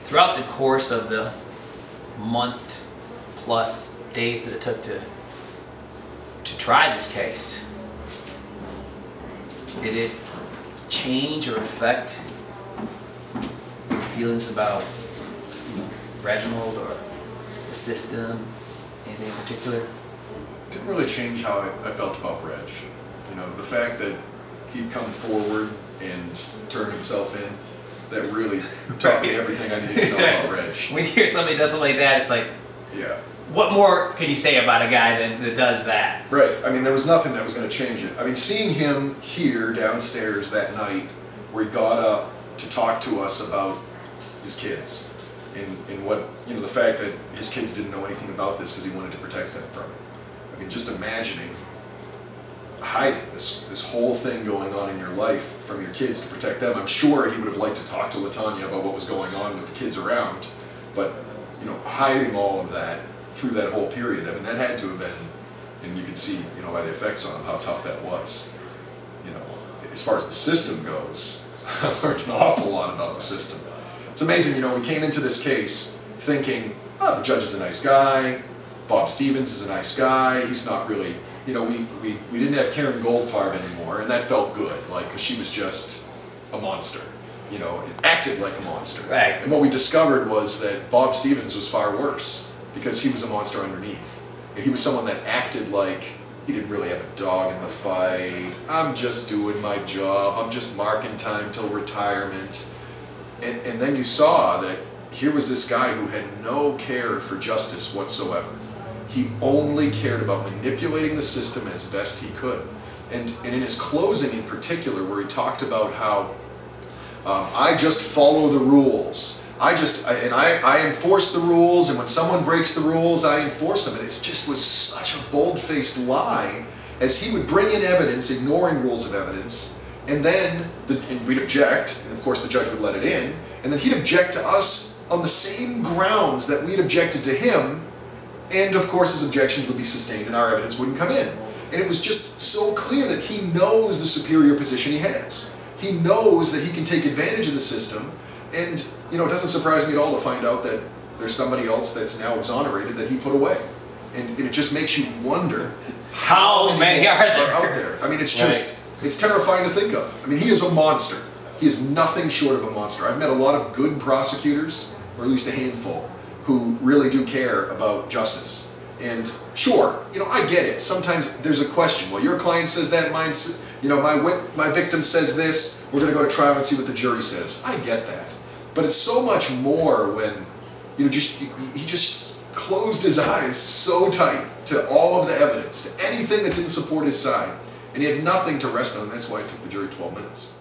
Throughout the course of the month plus days that it took to try this case, did it change or affect your feelings about Reginald or the system, anything in particular? It didn't really change how I felt about Reg. You know, the fact that he'd come forward and turned himself in, that really taught me everything I needed to know about Reg. When you hear somebody does something like that, it's like, yeah. What more can you say about a guy that does that? Right. I mean, there was nothing that was going to change it. I mean, seeing him here downstairs that night where he got up to talk to us about his kids and what, you know, the fact that his kids didn't know anything about this because he wanted to protect them from it. I mean, just imagining hiding this whole thing going on in your life from your kids to protect them. I'm sure he would have liked to talk to LaTonya about what was going on with the kids around, but, you know, hiding all of that through that whole period, I mean, that had to have been, and you can see, you know, by the effects on him how tough that was. You know, as far as the system goes, I learned an awful lot about the system. It's amazing, you know, we came into this case thinking, oh, the judge is a nice guy, Bob Stevens is a nice guy, he's not really, you know, we didn't have Karen Goldfarb anymore, and that felt good, like, because she was just a monster. You know, it acted like a monster. Right. And what we discovered was that Bob Stevens was far worse, because he was a monster underneath. And he was someone that acted like he didn't really have a dog in the fight. I'm just doing my job. I'm just marking time till retirement. And then you saw that here was this guy who had no care for justice whatsoever. He only cared about manipulating the system as best he could. And in his closing in particular, where he talked about how I just follow the rules. I enforce the rules, and when someone breaks the rules, I enforce them. And it just was such a bold-faced lie, as he would bring in evidence, ignoring rules of evidence, and then we'd object, and of course the judge would let it in, and then he'd object to us on the same grounds that we'd objected to him, and of course his objections would be sustained and our evidence wouldn't come in. And it was just so clear that he knows the superior position he has. He knows that he can take advantage of the system, and you know, it doesn't surprise me at all to find out that there's somebody else that's now exonerated that he put away. And it just makes you wonder how many are there out there. I mean, it's just, it's terrifying to think of. I mean, he is a monster. He is nothing short of a monster. I've met a lot of good prosecutors, or at least a handful, who really do care about justice. And sure, you know, I get it. Sometimes there's a question. Well, your client says that, mine, you know, my victim says this. We're going to go to trial and see what the jury says. I get that. But it's so much more when, you know, he just closed his eyes so tight to all of the evidence, to anything that didn't support his side, and he had nothing to rest on. That's why it took the jury 12 minutes.